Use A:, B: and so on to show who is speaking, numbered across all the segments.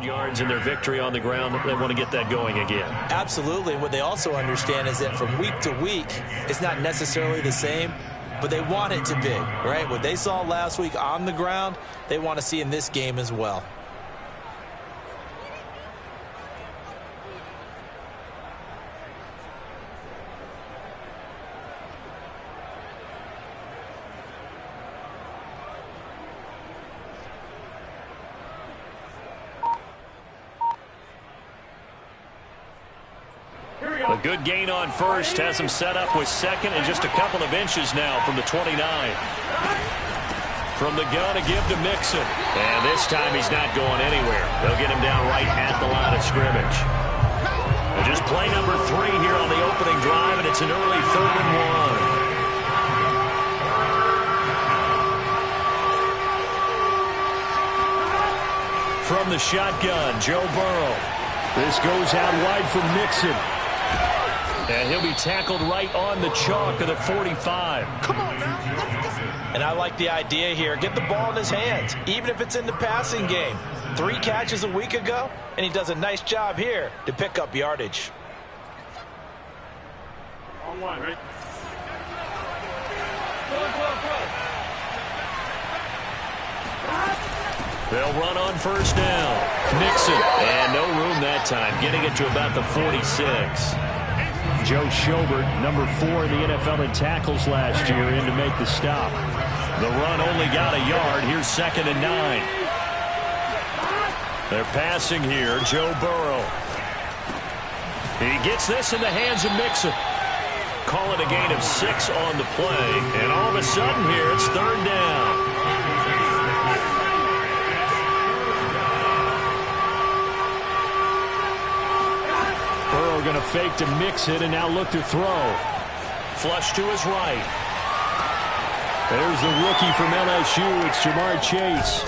A: yards in their victory on the ground. They want to get that going again.
B: Absolutely. And what they also understand is that from week to week, it's not necessarily the same, but they want it to be, right? What they saw last week on the ground, they want to see in this game as well.
A: A good gain on first has him set up with second and just a couple of inches now from the 29. From the gun, a give to Mixon. And this time he's not going anywhere. They'll get him down right at the line of scrimmage. And just play number 3 here on the opening drive, and it's an early 3rd and 1. From the shotgun, Joe Burrow. This goes out wide for Mixon. And he'll be tackled right on the chalk of the 45.
B: Come on now. And I like the idea here. Get the ball in his hands, even if it's in the passing game. 3 catches a week ago, and he does a nice job here to pick up yardage.
C: On one, right?
A: They'll run on first down. Mixon. And no room that time, getting it to about the 46. Joe Schobert, number 4 in the NFL in tackles last year, in to make the stop. The run only got a yard. Here's 2nd and 9. They're passing here. Joe Burrow. He gets this in the hands of Mixon. Call it a gain of 6 on the play. And all of a sudden here, it's 3rd down. Burrow going to fake to Mixon and now look to throw. Flush to his right. There's the rookie from LSU. It's Jamar Chase.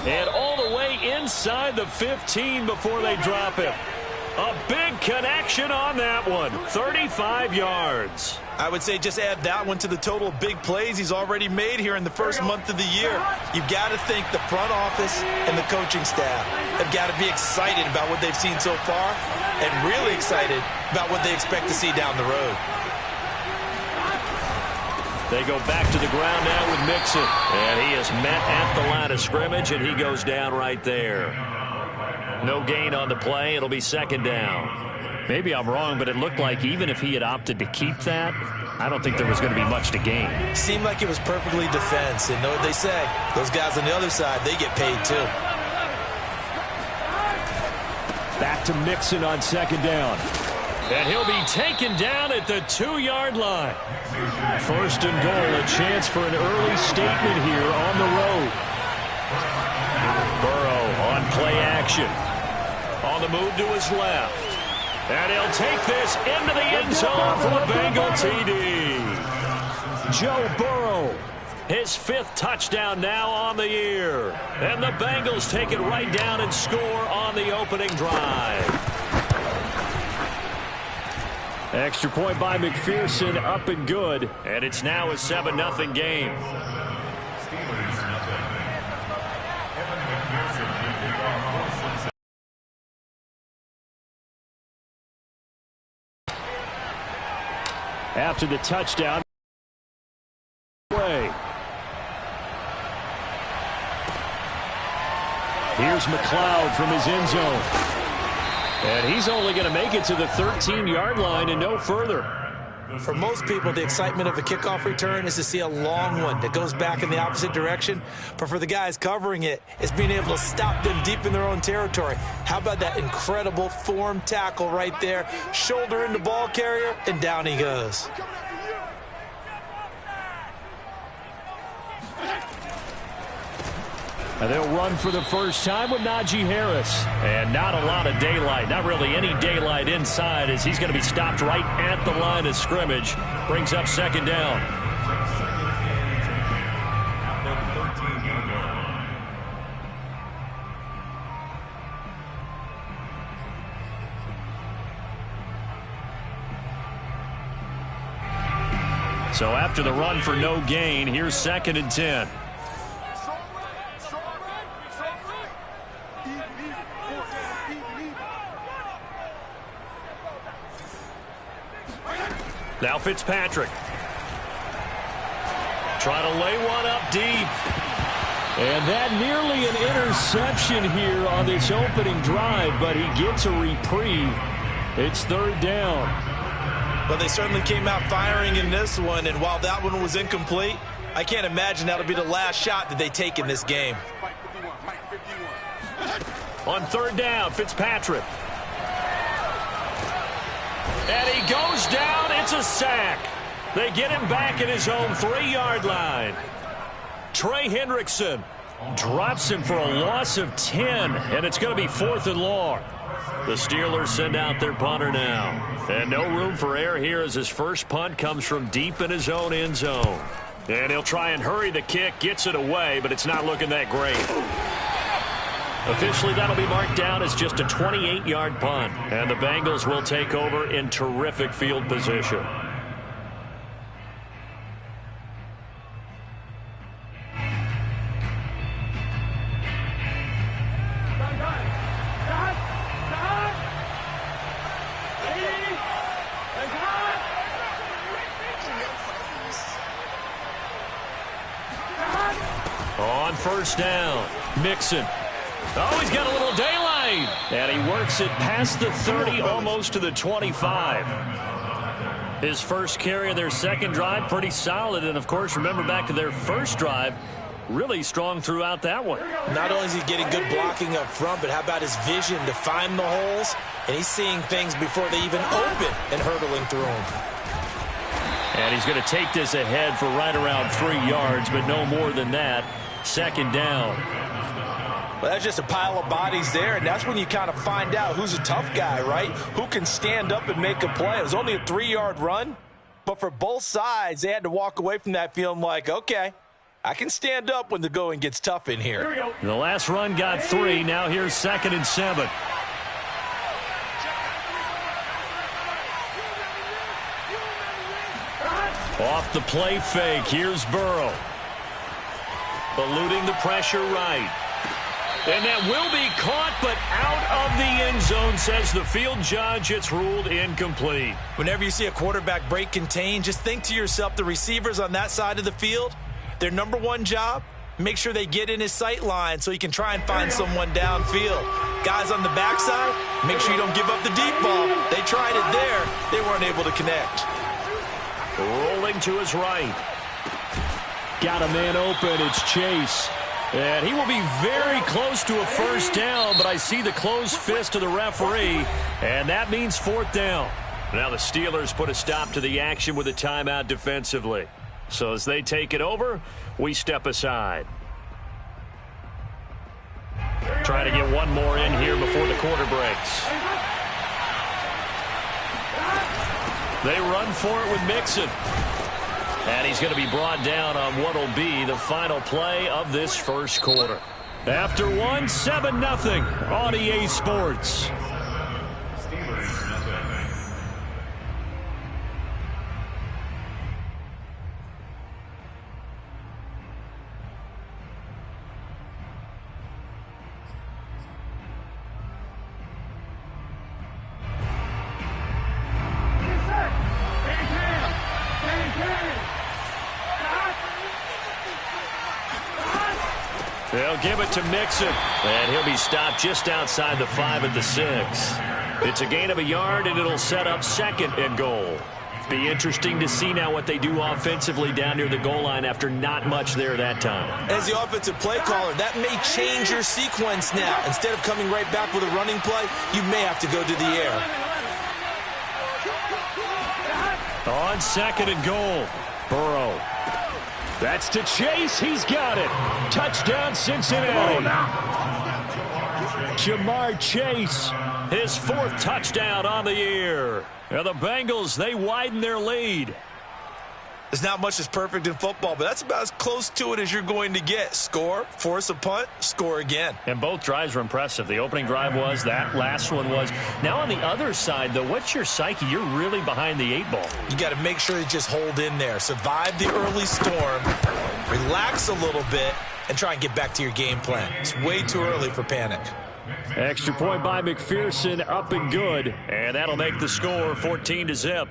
A: And all the way inside the 15 before they drop him. A big connection on that one. 35 yards.
B: I would say just add that one to the total of big plays he's already made here in the first month of the year. You've got to think the front office and the coaching staff have got to be excited about what they've seen so far and really excited about what they expect to see down the road.
A: They go back to the ground now with Mixon. And he is met at the line of scrimmage, and he goes down right there. No gain on the play. It'll be 2nd down. Maybe I'm wrong, but it looked like even if he had opted to keep that, I don't think there was going to be much to gain.
B: Seemed like it was perfectly defense. And know what they say, those guys on the other side, they get paid too.
A: Back to Mixon on 2nd down. And he'll be taken down at the 2-yard line. 1st and goal, a chance for an early statement here on the road. Burrow on play action. On the move to his left. And he'll take this into the end zone for the Bengal TD. Joe Burrow, his 5th touchdown now on the year. And the Bengals take it right down and score on the opening drive. Extra point by McPherson, up and good. And it's now a 7-0 game. After the touchdown. Here's McLeod from his end zone. And he's only going to make it to the 13-yard line and no further.
B: For most people, the excitement of a kickoff return is to see a long one that goes back in the opposite direction. But for the guys covering it, it's being able to stop them deep in their own territory. How about that incredible form tackle right there? Shoulder in the ball carrier, and down he goes.
A: And they'll run for the first time with Najee Harris. And not a lot of daylight, not really any daylight inside, as he's going to be stopped right at the line of scrimmage. Brings up 2nd down. So after the run for no gain, here's 2nd and 10. Now Fitzpatrick. Trying to lay one up deep. And that nearly an interception here on this opening drive, but he gets a reprieve. It's third down.
B: Well, they certainly came out firing in this one, and while that one was incomplete, I can't imagine that'll be the last shot that they take in this game.
A: On third down, Fitzpatrick. And he goes down. It's a sack. They get him back at his own 3-yard line. Trey Hendrickson drops him for a loss of 10, and it's going to be 4th and long. The Steelers send out their punter now. And no room for error here as his first punt comes from deep in his own end zone. And he'll try and hurry the kick, gets it away, but it's not looking that great. Officially, that'll be marked down as just a 28-yard punt. And the Bengals will take over in terrific field position. On first down, Mixon. Oh, he's got a little daylight. And he works it past the 30, almost to the 25. His first carry of their second drive, pretty solid. And, of course, remember back to their first drive, really strong throughout that one.
B: Not only is he getting good blocking up front, but how about his vision to find the holes? And he's seeing things before they even open and hurdling through them.
A: And he's going to take this ahead for right around 3 yards, but no more than that. Second down.
B: Well, that's just a pile of bodies there, and that's when you kind of find out who's a tough guy, right? Who can stand up and make a play. It was only a 3-yard run, but for both sides, they had to walk away from that feeling like, okay, I can stand up when the going gets tough in here.
A: The last run got 3. Now here's 2nd and 7. Off the play fake, here's Burrow. Eluding the pressure right. And that will be caught, but out of the end zone, says the field judge. It's ruled incomplete.
B: Whenever you see a quarterback break contain, just think to yourself, the receivers on that side of the field, their number one job, make sure they get in his sight line so he can try and find someone downfield. Guys on the backside, make sure you don't give up the deep ball. They tried it there. They weren't able to connect.
A: Rolling to his right. Got a man open. It's Chase. And he will be very close to a first down, but I see the closed fist of the referee, and that means 4th down. Now the Steelers put a stop to the action with a timeout defensively. So as they take it over, we step aside. Trying to get one more in here before the quarter breaks. They run for it with Mixon. And he's going to be brought down on what will be the final play of this first quarter. After 7-0 on EA Sports. They'll give it to Mixon, and he'll be stopped just outside the 5 at the 6. It's a gain of a yard, and it'll set up 2nd and goal. Be interesting to see now what they do offensively down near the goal line after not much there that time.
B: As the offensive play caller, that may change your sequence now. Instead of coming right back with a running play, you may have to go to the air.
A: On 2nd and goal, Burrow. That's to Chase. He's got it. Touchdown, Cincinnati. Jamar Chase, his 4th touchdown on the year. And the Bengals, they widen their lead.
B: There's not much that's perfect in football, but that's about as close to it as you're going to get. Score, force a punt, score again.
A: And both drives were impressive. The opening drive was, that last one was. Now on the other side, though, what's your psyche? You're really behind the 8 ball.
B: You got to make sure you just hold in there. Survive the early storm, relax a little bit, and try and get back to your game plan. It's way too early for panic.
A: Extra point by McPherson, up and good. And that'll make the score 14-0.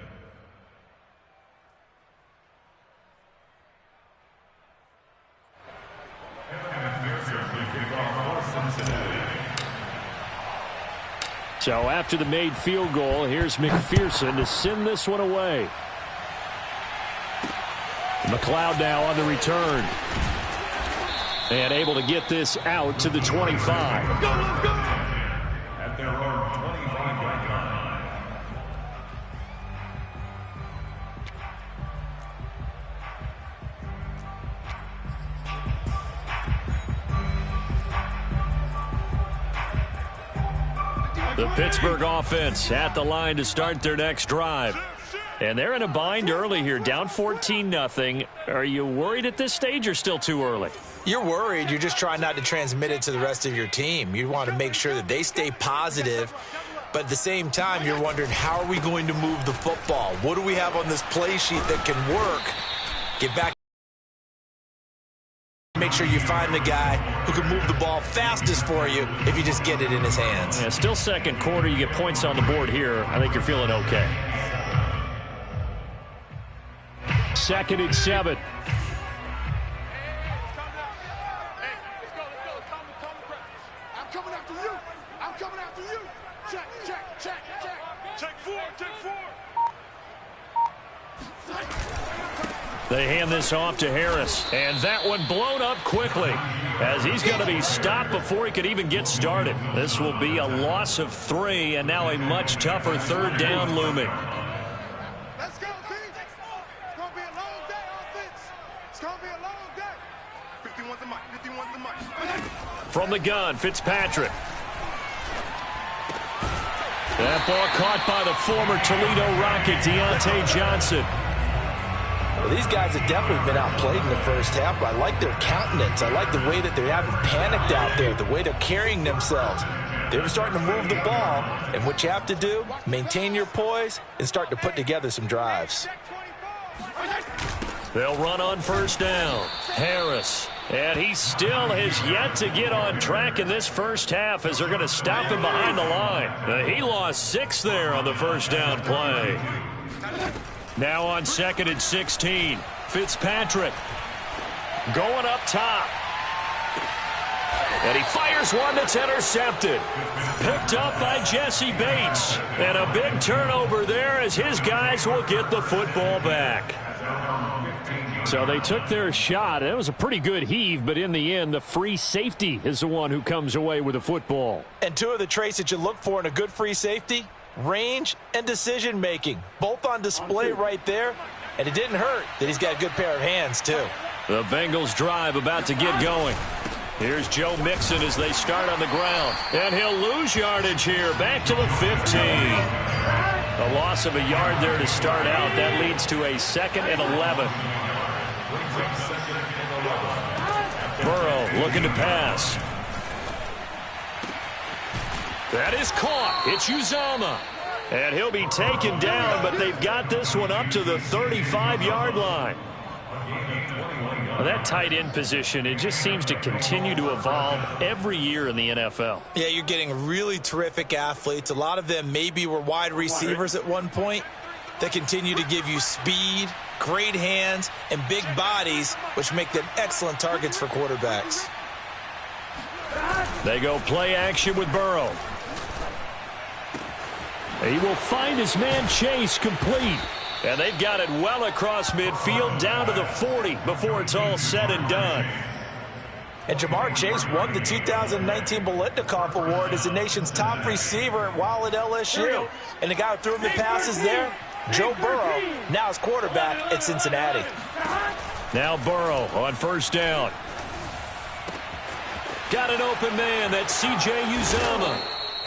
A: So after the made field goal, here's McPherson to send this one away. McLeod now on the return. And able to get this out to the 25.
C: Let's go, let's go! At their own 25-yard line.
A: The Pittsburgh offense at the line to start their next drive. And they're in a bind early here, down 14-0. Are you worried at this stage or still too early?
B: You're worried. You're just trying not to transmit it to the rest of your team. You want to make sure that they stay positive. But at the same time, you're wondering, how are we going to move the football? What do we have on this play sheet that can work? Get back. Make sure you find the guy who can move the ball fastest for you if you just get it in his hands.
A: Yeah, still second quarter. You get points on the board here. I think you're feeling okay. 2nd and 7.
C: I'm coming after you. I'm coming after you. Check, check, check, check. Check 4, check 4.
A: They hand this off to Harris, and that one blown up quickly as he's going to be stopped before he could even get started. This will be a loss of 3, and now a much tougher 3rd down looming.
C: Let's go, team. It's going to be a long day, offense. It's going to be a long day. 51's the mic, 51's the mic.
A: From the gun, Fitzpatrick. That ball caught by the former Toledo Rocket, Deontay Johnson.
B: Well, these guys have definitely been outplayed in the first half, but I like their countenance. I like the way that they haven't panicked out there, the way they're carrying themselves. They're starting to move the ball, and what you have to do, maintain your poise and start to put together some drives.
A: They'll run on 1st down. Harris. And he still has yet to get on track in this first half as they're going to stop him behind the line. He lost 6 there on the 1st down play. Now on 2nd and 16. Fitzpatrick going up top. And he fires one that's intercepted. Picked up by Jesse Bates. And a big turnover there as his guys will get the football back. So they took their shot. It was a pretty good heave, but in the end, the free safety is the one who comes away with the football.
B: And 2 of the traits that you look for in a good free safety, range and decision-making, both on display right there. And it didn't hurt that he's got a good pair of hands, too.
A: The Bengals drive about to get going. Here's Joe Mixon as they start on the ground. And he'll lose yardage here, back to the 15. A loss of a yard there to start out. That leads to a 2nd and 11. Burrow looking to pass. That is caught. It's Uzama. And he'll be taken down, but they've got this one up to the 35-yard line. Well, that tight end position, it just seems to continue to evolve every year in the NFL.
B: Yeah, you're getting really terrific athletes. A lot of them maybe were wide receivers at one point. They continue to give you speed, great hands, and big bodies, which make them excellent targets for quarterbacks.
A: They go play action with Burrow. He will find his man Chase complete. And they've got it well across midfield down to the 40 before it's all said and done.
B: And Jamar Chase won the 2019 Biletnikoff Award as the nation's top receiver while at LSU. And the guy who threw him the passes there, Joe Burrow, now his quarterback at Cincinnati.
A: Now Burrow on 1st down. Got an open man. That's C.J. Uzama.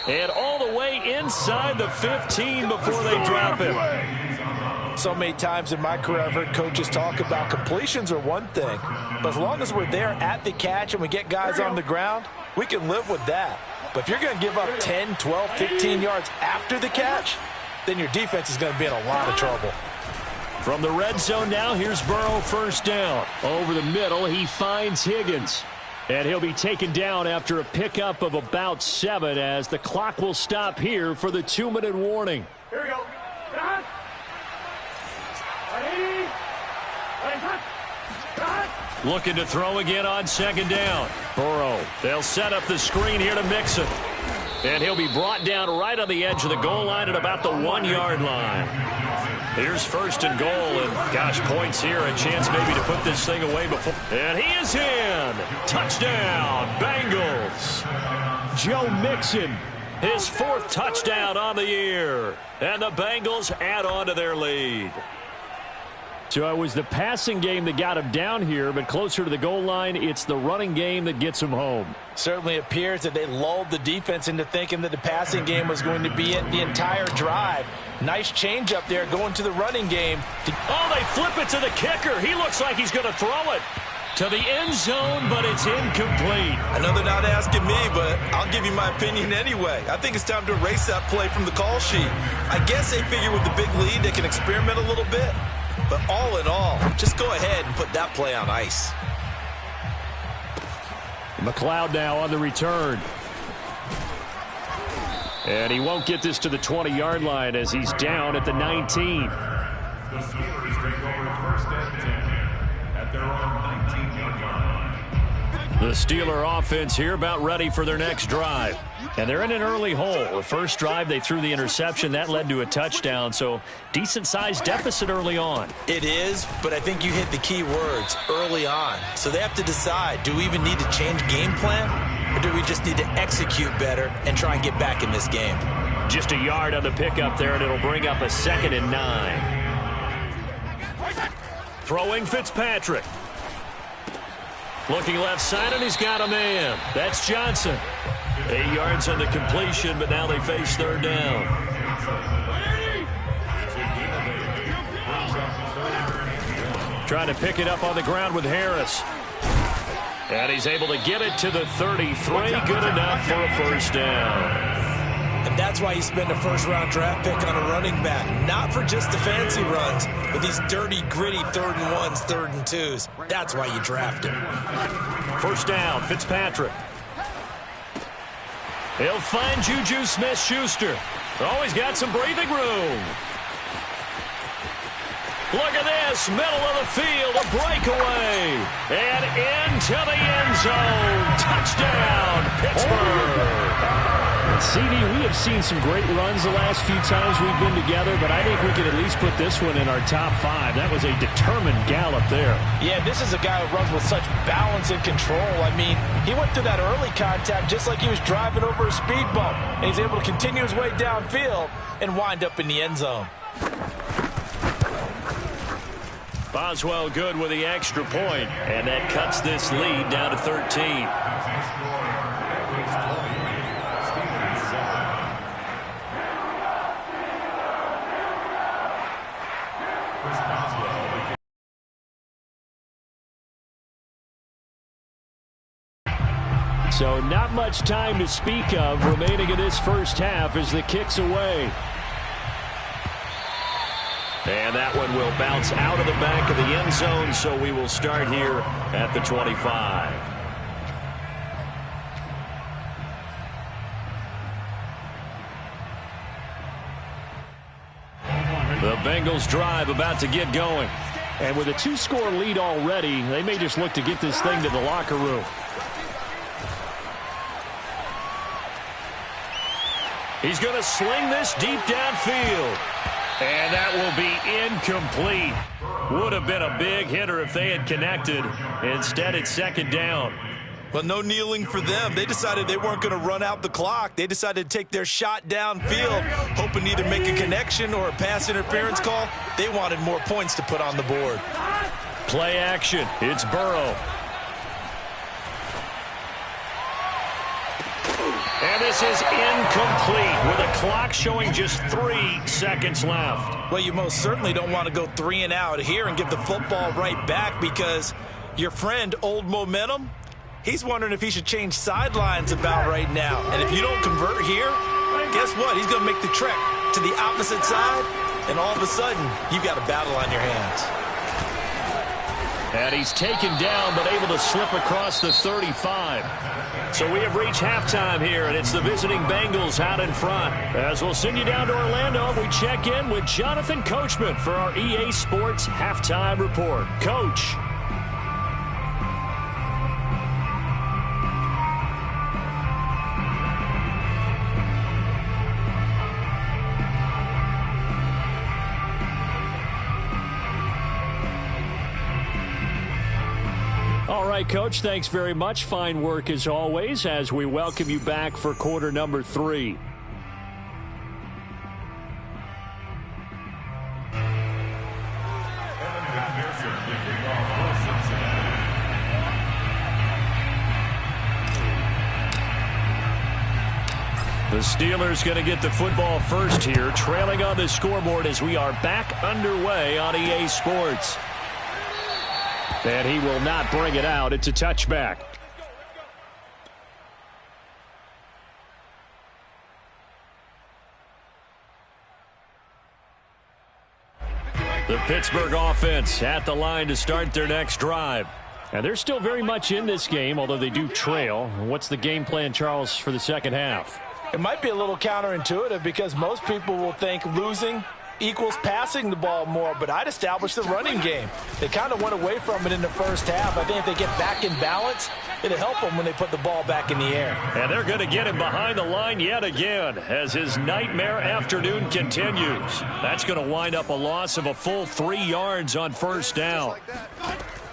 A: And all the way inside the 15 before they drop him.
B: So many times in my career, I've heard coaches talk about completions are one thing. But as long as we're there at the catch and we get guys on the ground, we can live with that. But if you're going to give up 10, 12, 15 yards after the catch, then your defense is going to be in a lot of trouble.
A: From the red zone now, here's Burrow 1st down. Over the middle, he finds Higgins. And he'll be taken down after a pickup of about 7 as the clock will stop here for the 2-minute warning.
C: Here we go.
A: Looking to throw again on second down. Burrow, they'll set up the screen here to Mixon. And he'll be brought down right on the edge of the goal line at about the 1-yard line. Here's first and goal, and gosh, points here. A chance maybe to put this thing away before. And he is in. Touchdown, Bengals. Joe Mixon, his 4th touchdown on the year. And the Bengals add on to their lead. So it was the passing game that got him down here, but closer to the goal line, it's the running game that gets him home.
B: Certainly appears that they lulled the defense into thinking that the passing game was going to be it the entire drive. Nice change up there going to the running game.
A: Oh, they flip it to the kicker. He looks like he's going to throw it to the end zone, but it's incomplete.
B: I know they're not asking me, but I'll give you my opinion anyway. I think it's time to erase that play from the call sheet. I guess they figure with the big lead they can experiment a little bit. But all in all, just go ahead and put that play on ice.
A: McLeod now on the return. And he won't get this to the 20-yard line as he's down at the 19.
D: The Steelers take over 1st and 10 at their own 19-yard line.
A: The Steeler offense here about ready for their next drive. And they're in an early hole. The first drive, they threw the interception. That led to a touchdown, so decent-sized deficit early on.
B: It is, but I think you hit the key words, early on. So they have to decide, do we even need to change game plan, or do we just need to execute better and try and get back in this game?
A: Just a yard on the pickup there, and it'll bring up a 2nd and 9. Throwing Fitzpatrick. Looking left side, and he's got a man. That's Johnson. 8 yards on the completion, but now they face 3rd down. Trying to pick it up on the ground with Harris. And he's able to get it to the 33. Good enough for a 1st down.
B: And that's why you spend a 1st-round draft pick on a running back. Not for just the fancy runs, but these dirty, gritty 3rd and 1s, 3rd and 2s. That's why you draft him.
A: 1st down, Fitzpatrick. He'll find Juju Smith-Schuster. Oh, he's got some breathing room. Look at this, middle of the field, a breakaway. And into the end zone. Touchdown, Pittsburgh.
E: CD, we have seen some great runs the last few times we've been together, but I think we can at least put this one in our top 5. That was a determined gallop there.
B: Yeah, this is a guy who runs with such balance and control. I mean, he went through that early contact just like he was driving over a speed bump. And he's able to continue his way downfield and wind up in the end zone.
A: Boswell good with the extra point, and that cuts this lead down to 13.
E: So not much time to speak of remaining in this first half as the kick's away.
A: And that one will bounce out of the back of the end zone, so we will start here at the 25. The Bengals drive about to get going.
E: And with a 2-score lead already, they may just look to get this thing to the locker room.
A: He's going to sling this deep downfield. And that will be incomplete. Would have been a big hitter if they had connected. Instead, it's 2nd down.
B: Well, no kneeling for them. They decided they weren't going to run out the clock. They decided to take their shot downfield, hoping to either make a connection or a pass interference call. They wanted more points to put on the board.
A: Play action. It's Burrow. And this is incomplete with a clock showing just 3 seconds left.
B: Well, you most certainly don't want to go 3 and out here and get the football right back because your friend, Old Momentum, he's wondering if he should change sidelines about right now. And if you don't convert here, guess what? He's going to make the trek to the opposite side, and all of a sudden, you've got a battle on your hands.
A: And he's taken down, but able to slip across the 35. So we have reached halftime here, and it's the visiting Bengals out in front. As we'll send you down to Orlando, we check in with Jonathan Coachman for our EA Sports Halftime Report. Coach.
E: right, Coach, thanks very much. Fine work as always as we welcome you back for quarter number 3. The Steelers going to get the football first here, trailing on the scoreboard as we are back underway on EA Sports. And he will not bring it out. It's a touchback. The Pittsburgh offense at the line to start their next drive. And they're still very much in this game, although they do trail. What's the game plan, Charles, for the second half?
B: It might be a little counterintuitive because most people will think losing equals passing the ball more, but I'd establish the running game. They kind of went away from it in the first half. I think if they get back in balance, it'll help them when they put the ball back in the air.
E: And they're going to get him behind the line yet again as his nightmare afternoon continues. That's going to wind up a loss of a full 3 yards on first down.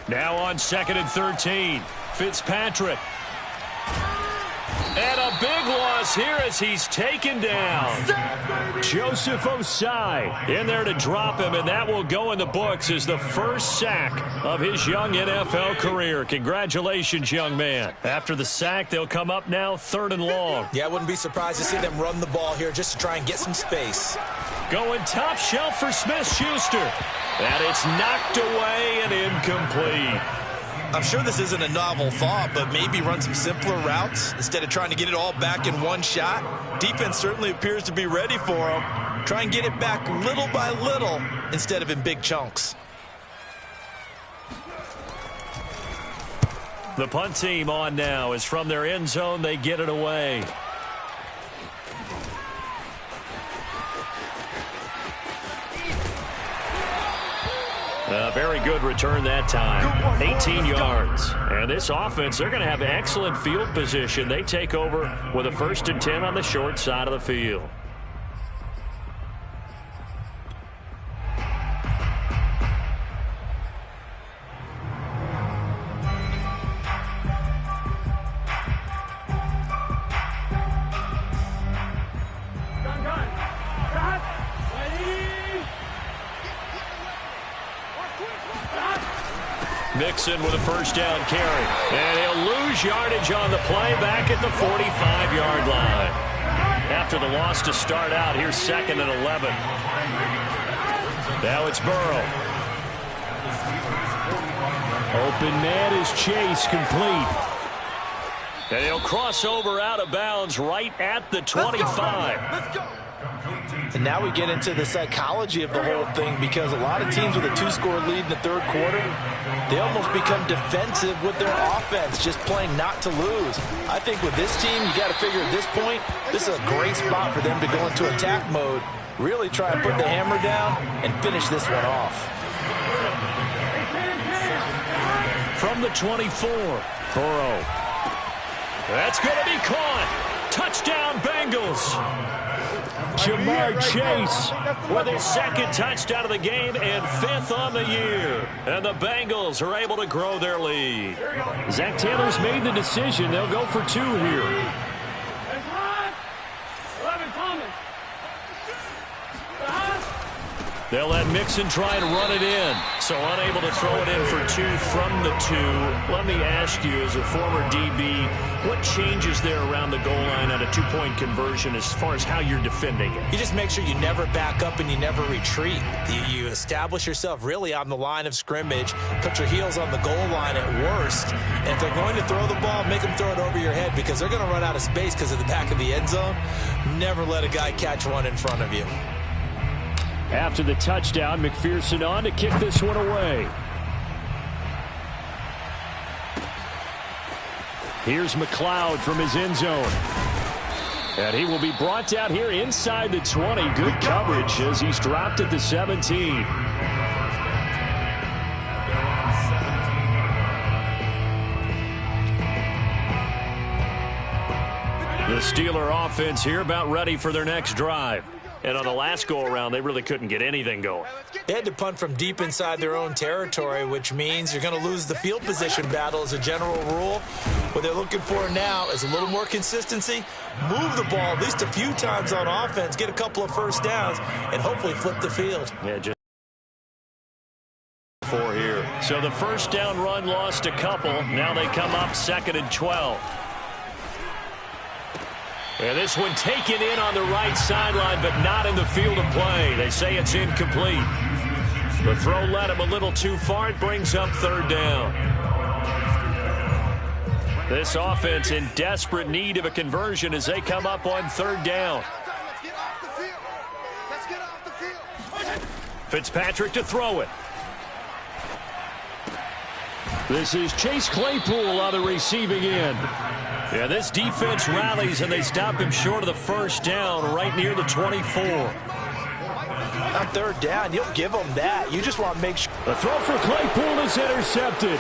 E: Now on 2nd and 13, Fitzpatrick. And a big loss here as he's taken down. Joseph Osai in there to drop him, and that will go in the books as the first sack of his young NFL career. Congratulations, young man. After the sack, they'll come up now 3rd and long.
B: Yeah, I wouldn't be surprised to see them run the ball here just to try and get some space.
E: Going top shelf for Smith-Schuster. And it's knocked away and incomplete.
B: I'm sure this isn't a novel thought, but maybe run some simpler routes instead of trying to get it all back in one shot. Defense certainly appears to be ready for him. Try and get it back little by little instead of in big chunks.
E: The punt team on now is from their end zone. They get it away. A very good return that time. 18 yards. And this offense, they're going to have excellent field position. They take over with a 1st and 10 on the short side of the field. Mixon with a first down carry. And he'll lose yardage on the play back at the 45-yard line. After the loss to start out, here's 2nd and 11. Now it's Burrow. Open man is Chase, complete. And he'll cross over out of bounds right at the 25.
C: Let's go.
B: And now we get into the psychology of the whole thing, because a lot of teams with a 2-score lead in the 3rd quarter, they almost become defensive with their offense, just playing not to lose. I think with this team, you got to figure at this point, this is a great spot for them to go into attack mode, really try and put the hammer down and finish this one off.
E: From the 24, Burrow. That's going to be caught. Touchdown, Bengals. Jamar Chase with his 2nd touchdown of the game and 5th on the year. And the Bengals are able to grow their lead. Zach Taylor's made the decision. They'll go for 2 here. They'll let Mixon try and run it in. So unable to throw it in for 2 from the 2. Let me ask you, as a former DB, what changes there around the goal line at a 2-point conversion as far as how you're defending it?
B: You just make sure you never back up and you never retreat. You establish yourself really on the line of scrimmage, put your heels on the goal line at worst, and if they're going to throw the ball, make them throw it over your head, because they're going to run out of space because of the back of the end zone. Never let a guy catch one in front of you.
E: After the touchdown, McPherson on to kick this one away. Here's McLeod from his end zone. And he will be brought down here inside the 20. Good coverage as he's dropped at the 17. The Steeler offense here about ready for their next drive.
A: And on the last go-around, they really couldn't get anything going.
B: They had to punt from deep inside their own territory, which means you're going to lose the field position battle as a general rule. What they're looking for now is a little more consistency, move the ball at least a few times on offense, get a couple of first downs, and hopefully flip the field.
A: Yeah, just four here. So the first down run lost a couple. Now they come up 2nd and 12. And this one taken in on the right sideline, but not in the field of play. They say it's incomplete. The throw led him a little too far. It brings up 3rd down. This offense in desperate need of a conversion as they come up on 3rd down. Fitzpatrick to throw it. This is Chase Claypool on the receiving end. Yeah, this defense rallies, and they stop him short of the first down right near the 24.
B: On 3rd down, you'll give them that. You just want to make sure.
A: The throw for Claypool is intercepted.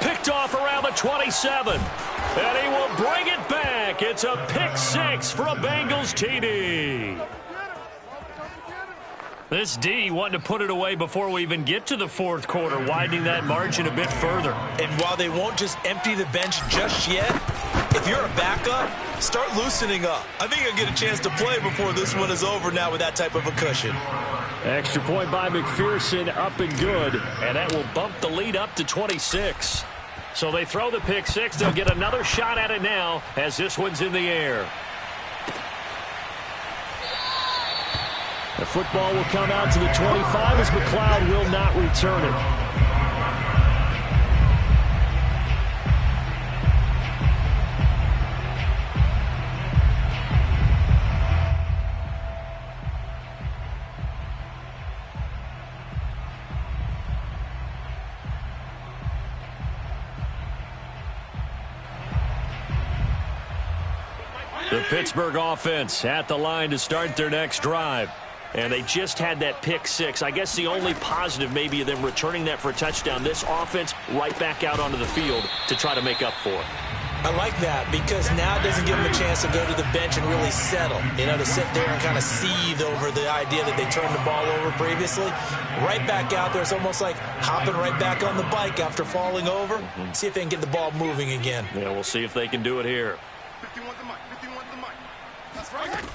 A: Picked off around the 27. And he will bring it back. It's a pick 6 for a Bengals TD. This D wanting to put it away before we even get to the 4th quarter, widening that margin a bit further.
B: And while they won't just empty the bench just yet, if you're a backup, start loosening up. I think you'll get a chance to play before this one is over now with that type of a cushion.
A: Extra point by McPherson, up and good, and that will bump the lead up to 26. So they throw the pick 6. They'll get another shot at it now as this one's in the air. The football will come out to the 25 as McLeod will not return it. The Pittsburgh offense at the line to start their next drive. And they just had that pick 6. I guess the only positive maybe of them returning that for a touchdown. This offense right back out onto the field to try to make up for it.
B: I like that because now it doesn't give them a chance to go to the bench and really settle. You know, to sit there and kind of seethe over the idea that they turned the ball over previously. Right back out there. It's almost like hopping right back on the bike after falling over. See if they can get the ball moving again.
A: Yeah, we'll see if they can do it here.
C: 51's the mic. 51's the mic. That's right.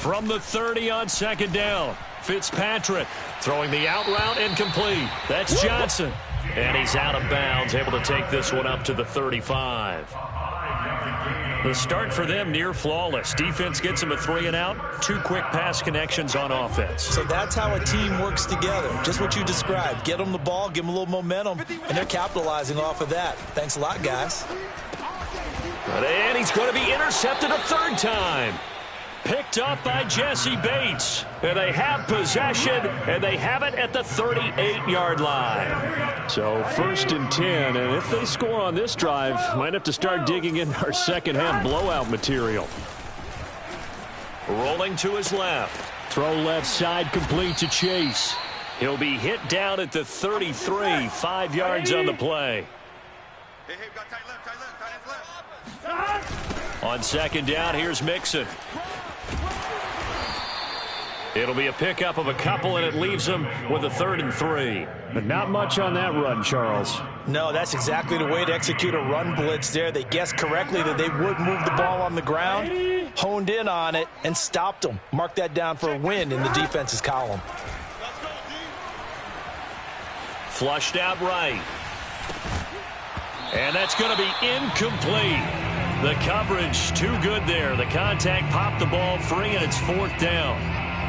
A: From the 30 on 2nd down, Fitzpatrick throwing the out route incomplete. That's Johnson. And he's out of bounds, able to take this one up to the 35. The start for them near flawless. Defense gets them a 3 and out. 2 quick pass connections on offense.
B: So that's how a team works together. Just what you described. Get them the ball, give them a little momentum, and they're capitalizing off of that. Thanks a lot, guys.
A: And he's going to be intercepted a 3rd time. Picked up by Jesse Bates. And they have possession, and they have it at the 38-yard line. So 1st and 10, and if they score on this drive, might have to start digging in our second-half blowout material. Rolling to his left. Throw left side complete to Chase. He'll be hit down at the 33, 5 yards on the play.
C: Hey, we got tight left.
A: On 2nd down, here's Mixon. It'll be a pickup of a couple, and it leaves them with a 3rd and 3. But not much on that run, Charles.
B: No, that's exactly the way to execute a run blitz there. They guessed correctly that they would move the ball on the ground, honed in on it, and stopped them. Mark that down for a win in the defense's column.
A: Flushed out right. And that's going to be incomplete. The coverage too good there. The contact popped the ball free, and it's 4th down.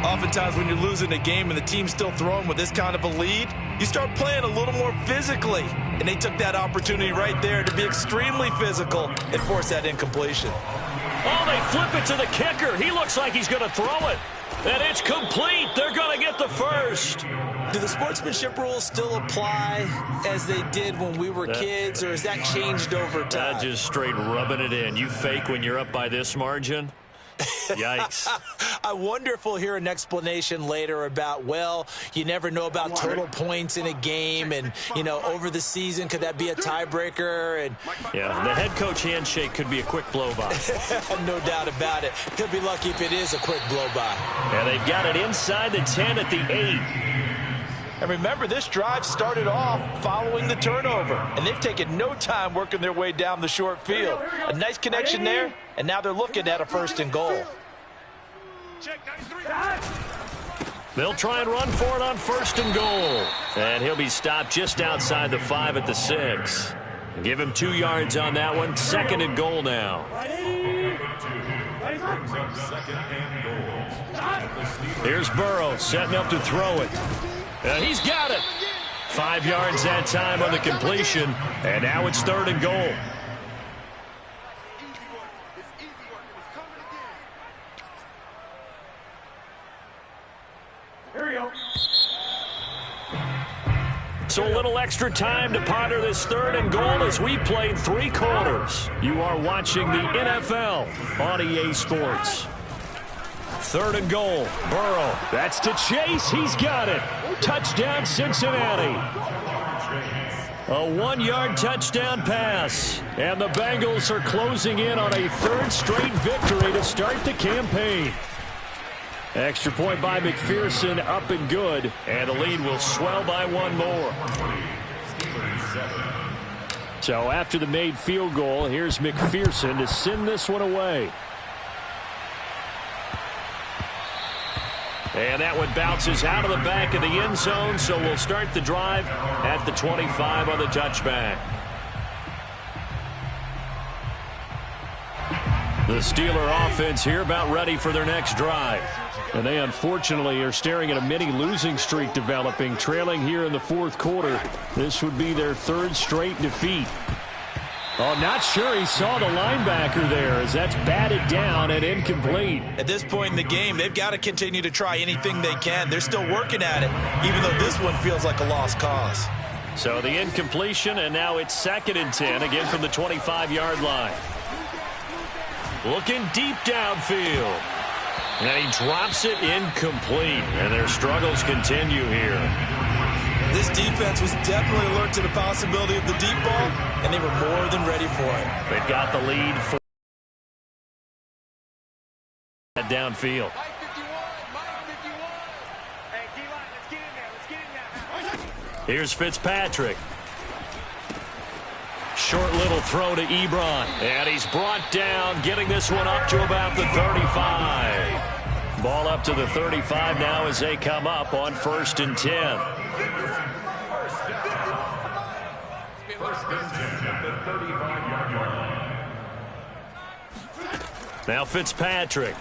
B: Oftentimes when you're losing a game and the team's still throwing with this kind of a lead, you start playing a little more physically. And they took that opportunity right there to be extremely physical and force that incompletion.
A: Oh, they flip it to the kicker. He looks like he's going to throw it. And it's complete. They're going to get the first.
B: Do the sportsmanship rules still apply as they did when we were kids, or has that changed over time?
A: Just straight rubbing it in. You fake when you're up by this margin.
E: Yikes.
B: I wonder if we'll hear an explanation later about, well, you never know about total points in a game, and, you know, over the season, could that be a tiebreaker? And
E: yeah, the head coach handshake could be a quick blow-by.
B: no doubt about it. Could be lucky if it is a quick blow-by.
E: And they've got it inside the 10 at the 8.
F: And remember, this drive started off following the turnover, and they've taken no time working their way down the short field. A nice connection there, and now they're looking at a 1st and goal.
E: They'll try and run for it on 1st and goal. And he'll be stopped just outside the 5 at the 6. Give him 2 yards on that one. 2nd and goal now. Here's Burrow setting up to throw it. He's got it. 5 yards that time on the completion. And now it's 3rd and goal.
C: Here we go.
E: So a little extra time to ponder this 3rd and goal as we played 3 quarters. You are watching the NFL on EA Sports. 3rd and goal. Burrow. That's to Chase. He's got it. Touchdown, Cincinnati. A 1-yard touchdown pass. And the Bengals are closing in on a 3rd straight victory to start the campaign. Extra point by McPherson, up and good. And the lead will swell by 1 more. So after the made field goal, here's McPherson to send this one away. And that one bounces out of the back of the end zone, so we'll start the drive at the 25 on the touchback. The Steeler offense here about ready for their next drive. And they unfortunately are staring at a mini losing streak developing, trailing here in the 4th quarter. This would be their 3rd straight defeat. Oh, not sure he saw the linebacker there as that's batted down and incomplete.
B: At this point in the game, they've got to continue to try anything they can. They're still working at it, even though this one feels like a lost cause.
E: So the incompletion, and now it's 2nd and 10, again from the 25-yard line. Looking deep downfield. And he drops it incomplete. And their struggles continue here.
B: This defense was definitely alert to the possibility of the deep ball, and they were more than ready for it.
E: They've got the lead for downfield. Here's Fitzpatrick. Short little throw to Ebron. And he's brought down, getting this one up to about the 35. Ball up to the 35 now as they come up on 1st and 10. Now Fitzpatrick.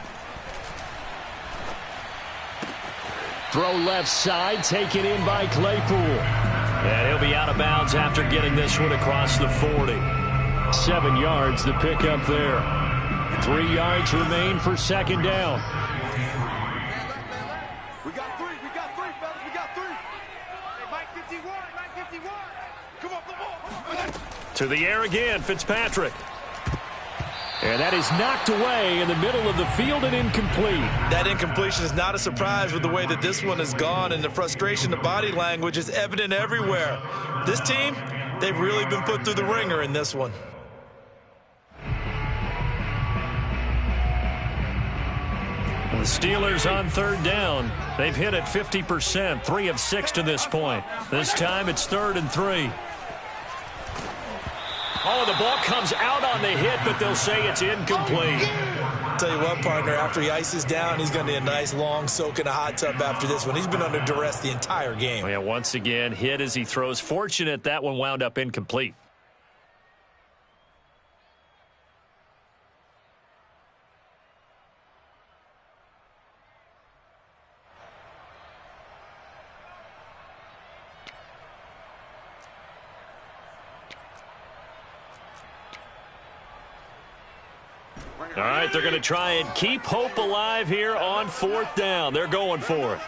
E: Throw left side, taken in by Claypool. And he'll be out of bounds after getting this one across the 40. 7 yards, the pickup there. 3 yards remain for 2nd down.
C: We got 3, fellas, we got 3. Hey, Mike 51. Come on, come on.
E: To the air again, Fitzpatrick. And that is knocked away in the middle of the field and incomplete.
B: That incompletion is not a surprise with the way that this one has gone, and the frustration, the body language is evident everywhere. This team, they've really been put through the ringer in this one.
E: The Steelers on 3rd down. They've hit it 50%, 3 of 6 to this point. This time it's 3rd and 3. Oh, the ball comes out on the hit, but they'll say it's incomplete.
B: Tell you what, partner, after he ices down, he's going to need a nice long soak in a hot tub after this one. He's been under duress the entire game.
E: Oh, yeah, once again, hit as he throws. Fortunate that one wound up incomplete. All right, they're going to try and keep hope alive here on 4th down. They're going for it.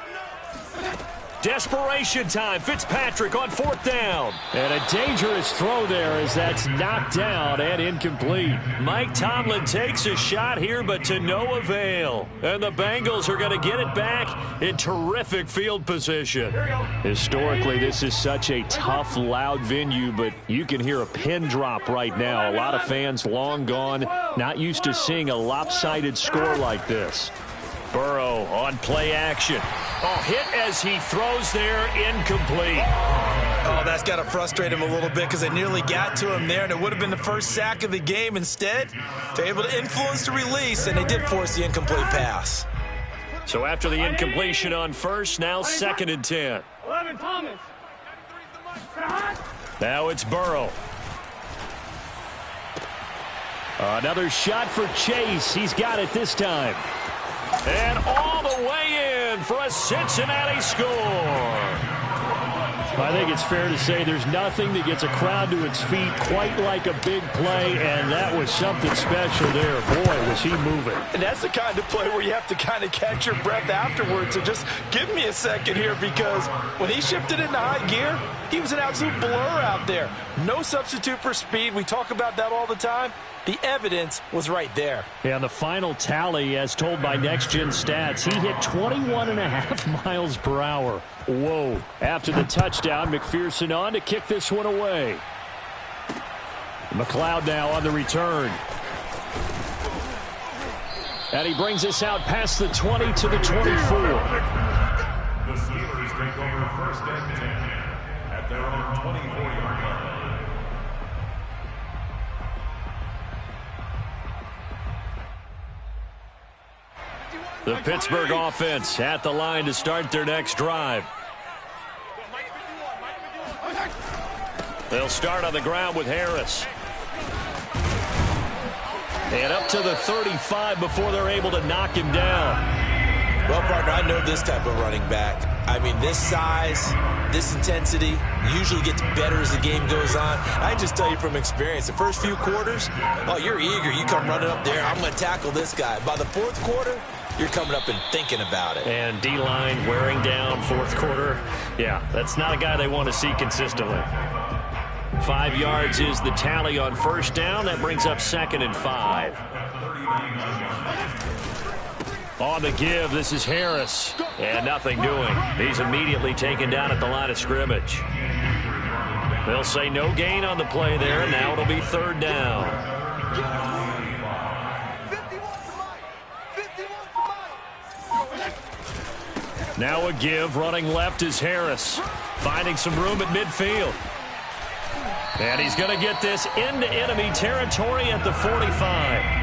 E: Desperation time. Fitzpatrick on 4th down.
A: And a dangerous throw there as that's knocked down and incomplete.
E: Mike Tomlin takes a shot here, but to no avail. And the Bengals are going to get it back in terrific field position.
A: Historically, this is such a tough, loud venue, but you can hear a pin drop right now. A lot of fans long gone, not used to seeing a lopsided score like this.
E: Burrow on play action. Oh, hit as he throws there, incomplete.
B: Oh, that's got to frustrate him a little bit because they nearly got to him there, and it would have been the first sack of the game. Instead, they're able to influence the release, and they did force the incomplete pass.
E: So after the incompletion on first, now 2nd and 10.
C: 11, Thomas.
E: Now it's Burrow.
A: Another shot for Chase. He's got it this time.
E: And all the way in for a Cincinnati score.
A: I think it's fair to say there's nothing that gets a crowd to its feet quite like a big play, and that was something special there. Boy, was he moving.
F: And that's the kind of play where you have to kind of catch your breath afterwards. So just give me a second here, because when he shifted into high gear, he was an absolute blur out there. No substitute for speed. We talk about that all the time. The evidence was right there.
A: And the final tally, as told by Next Gen Stats, he hit 21.5 miles per hour. Whoa. After the touchdown, McPherson on to kick this one away. McLeod now on the return. And he brings us out past the 20 to the 24.
D: The Steelers take over 1st and 10 at their own 24-yard line.
E: The Pittsburgh offense at the line to start their next drive. They'll start on the ground with Harris. And up to the 35 before they're able to knock him down.
B: Well, partner, I know this type of running back. I mean, this size, this intensity usually gets better as the game goes on. I just tell you from experience, the first few quarters, oh, you're eager. You come running up there, I'm going to tackle this guy. By the 4th quarter, you're coming up and thinking about it.
E: And D-line wearing down 4th quarter. Yeah, that's not a guy they want to see consistently. 5 yards is the tally on 1st down. That brings up 2nd and 5. On the give, this is Harris. And nothing doing. He's immediately taken down at the line of scrimmage. They'll say no gain on the play there, and now it'll be 3rd down. Now a give, running left is Harris. Finding some room at midfield. And he's going to get this into enemy territory at the 45.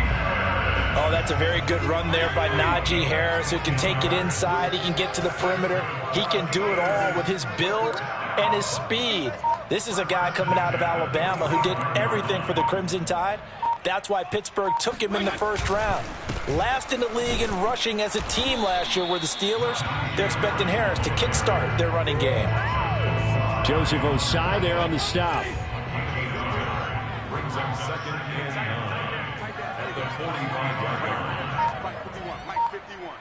B: Oh, that's a very good run there by Najee Harris, who can take it inside. He can get to the perimeter. He can do it all with his build and his speed. This is a guy coming out of Alabama who did everything for the Crimson Tide. That's why Pittsburgh took him in the 1st round. Last in the league in rushing as a team last year were the Steelers. They're expecting Harris to kickstart their running game.
A: Joseph Osai there on the stop.
D: Brings them 2nd and 9 at the 45-yard line.
C: Mike 51, Mike 51.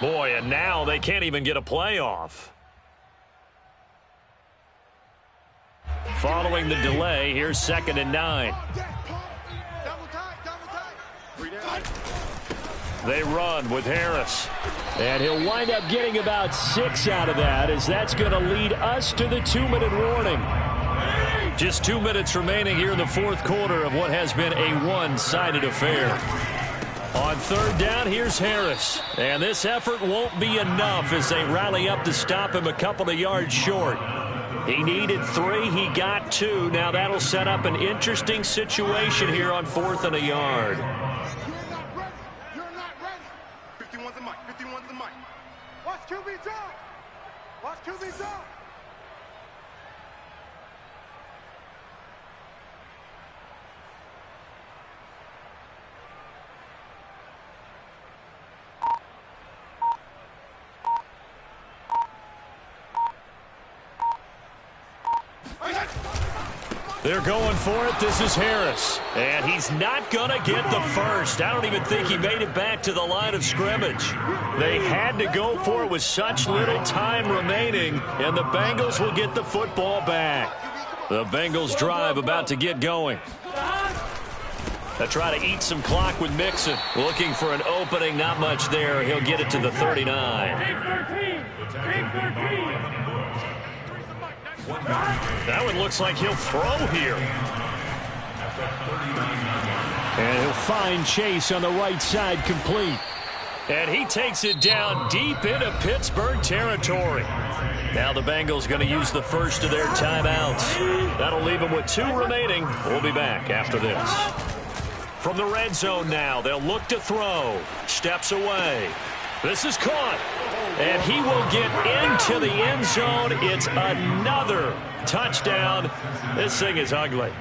E: Boy, and now they can't even get a playoff. Following the delay, here's 2nd and 9. They run with Harris.
A: And he'll wind up getting about 6 out of that, as that's going to lead us to the 2-minute warning.
E: Just 2 minutes remaining here in the 4th quarter of what has been a one-sided affair. On 3rd down, here's Harris. And this effort won't be enough as they rally up to stop him a couple of yards short. He needed 3. He got 2. Now that'll set up an interesting situation here on 4th and a yard.
C: You're not ready. 51's the mic. 51's the mic. Watch QB drop. Watch QB drop.
E: They're going for it. This is Harris. And he's not going to get the first. I don't even think he made it back to the line of scrimmage. They had to go for it with such little time remaining, and the Bengals will get the football back. The Bengals drive about to get going. They try to eat some clock with Mixon. Looking for an opening, not much there. He'll get it to the 39. That one looks like he'll throw here.
A: And he'll find Chase on the right side, complete.
E: And he takes it down deep into Pittsburgh territory. Now the Bengals going to use the first of their timeouts. That'll leave them with 2 remaining. We'll be back after this. From the red zone now, they'll look to throw. Steps away. This is caught. And he will get into the end zone. It's another touchdown. This thing is ugly.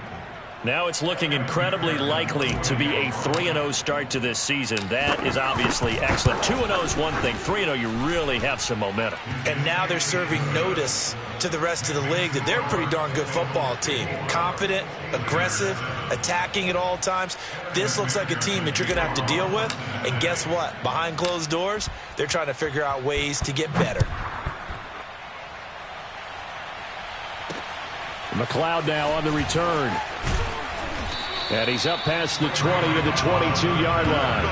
E: Now it's looking incredibly likely to be a 3-0 start to this season. That is obviously excellent. 2-0 is one thing. 3-0, you really have some momentum.
B: And now they're serving notice to the rest of the league that they're a pretty darn good football team. Confident, aggressive, attacking at all times. This looks like a team that you're going to have to deal with. And guess what? Behind closed doors, they're trying to figure out ways to get better.
A: McLeod now on the return. And he's up past the 20 to the 22-yard line.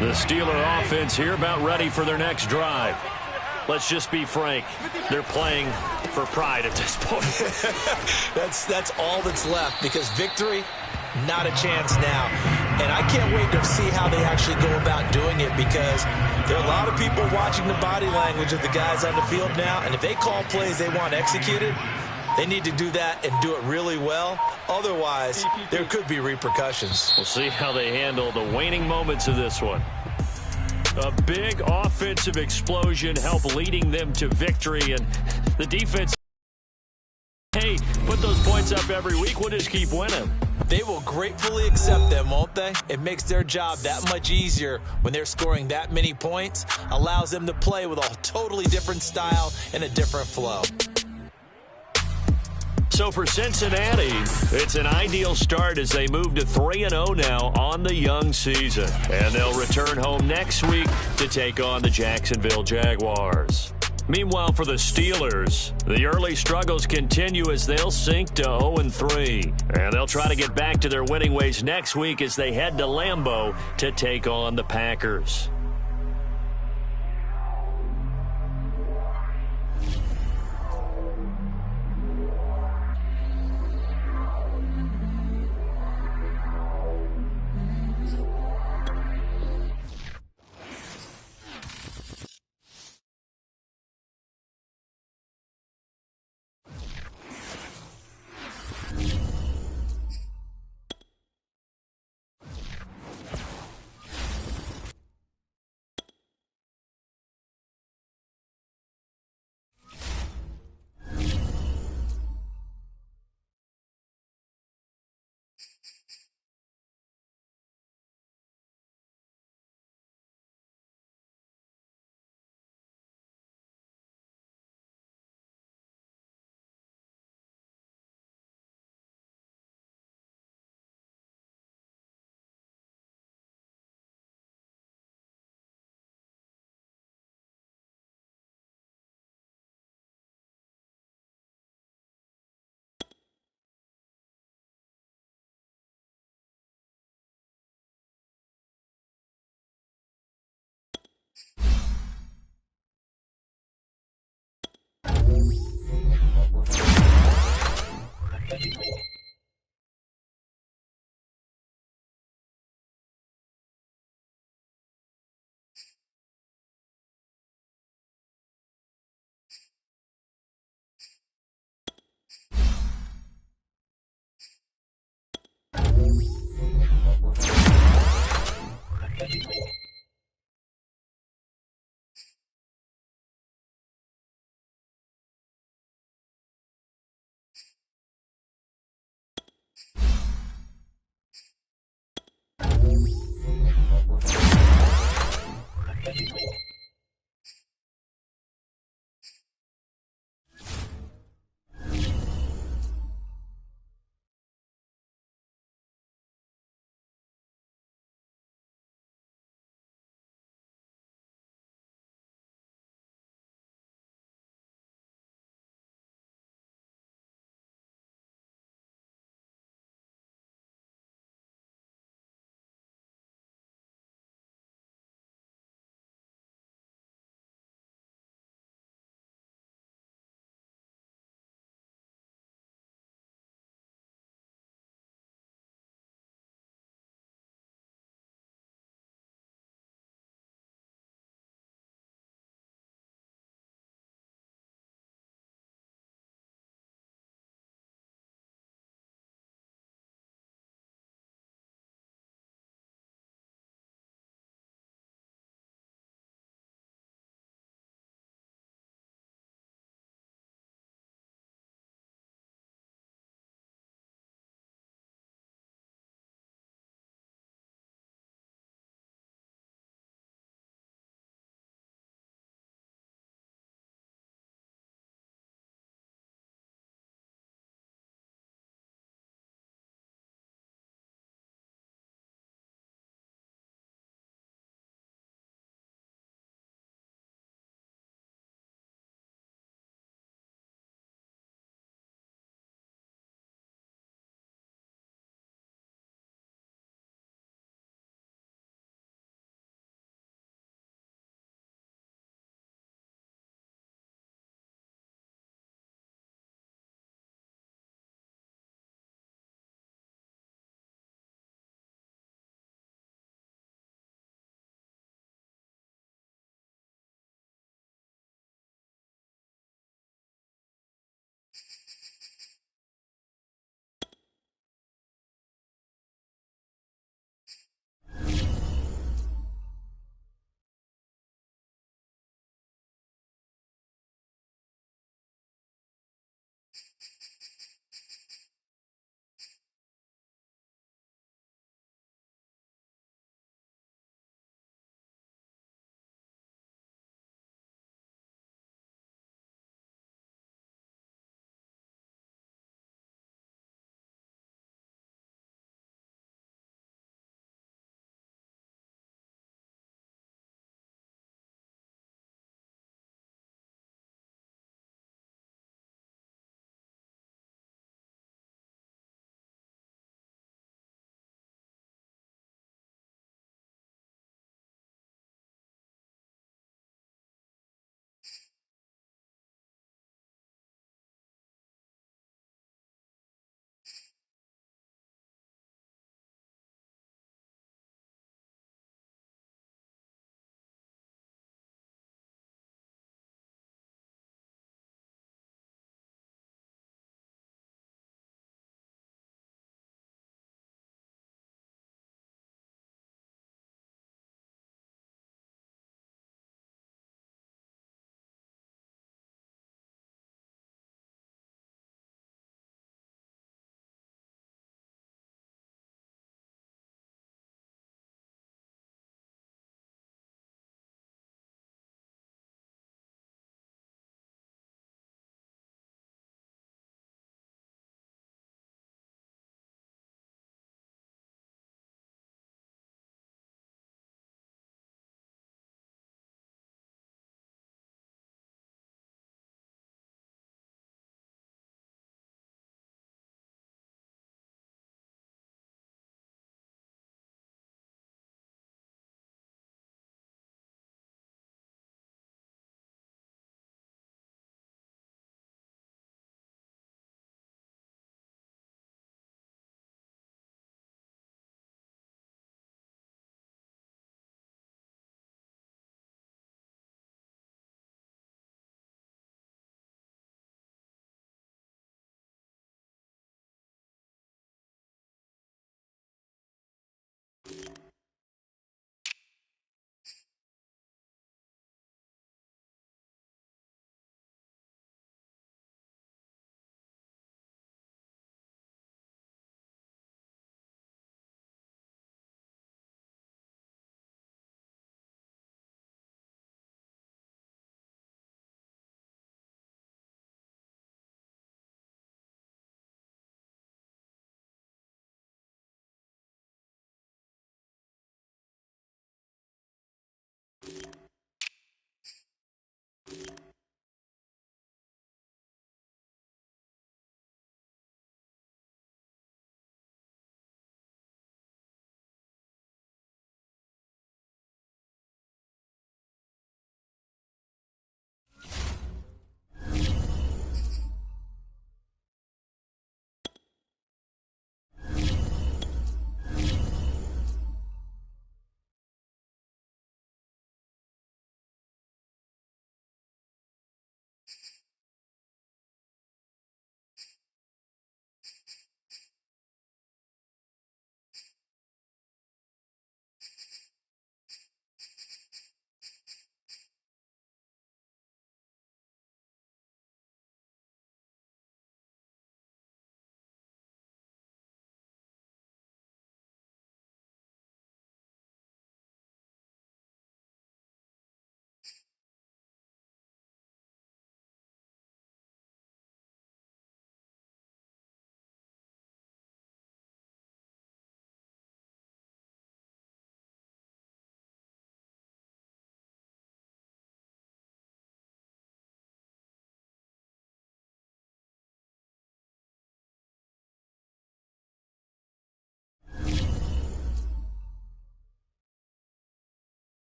E: The Steeler offense here about ready for their next drive. Let's just be frank. They're playing for pride at this point.
B: That's all that's left, because victory, not a chance now. And I can't wait to see how they actually go about doing it, because there are a lot of people watching the body language of the guys on the field now, and if they call plays they want executed, they need to do that and do it really well. Otherwise, there could be repercussions.
E: We'll see how they handle the waning moments of this one. A big offensive explosion helped leading them to victory, and the defense, hey, put those points up every week, we'll just keep winning.
B: They will gratefully accept them, won't they? It makes their job that much easier when they're scoring that many points. Allows them to play with a totally different style and a different flow.
E: So for Cincinnati, it's an ideal start as they move to 3-0 now on the young season. And they'll return home next week to take on the Jacksonville Jaguars. Meanwhile, for the Steelers, the early struggles continue as they'll sink to 0-3. And they'll try to get back to their winning ways next week as they head to Lambeau to take on the Packers.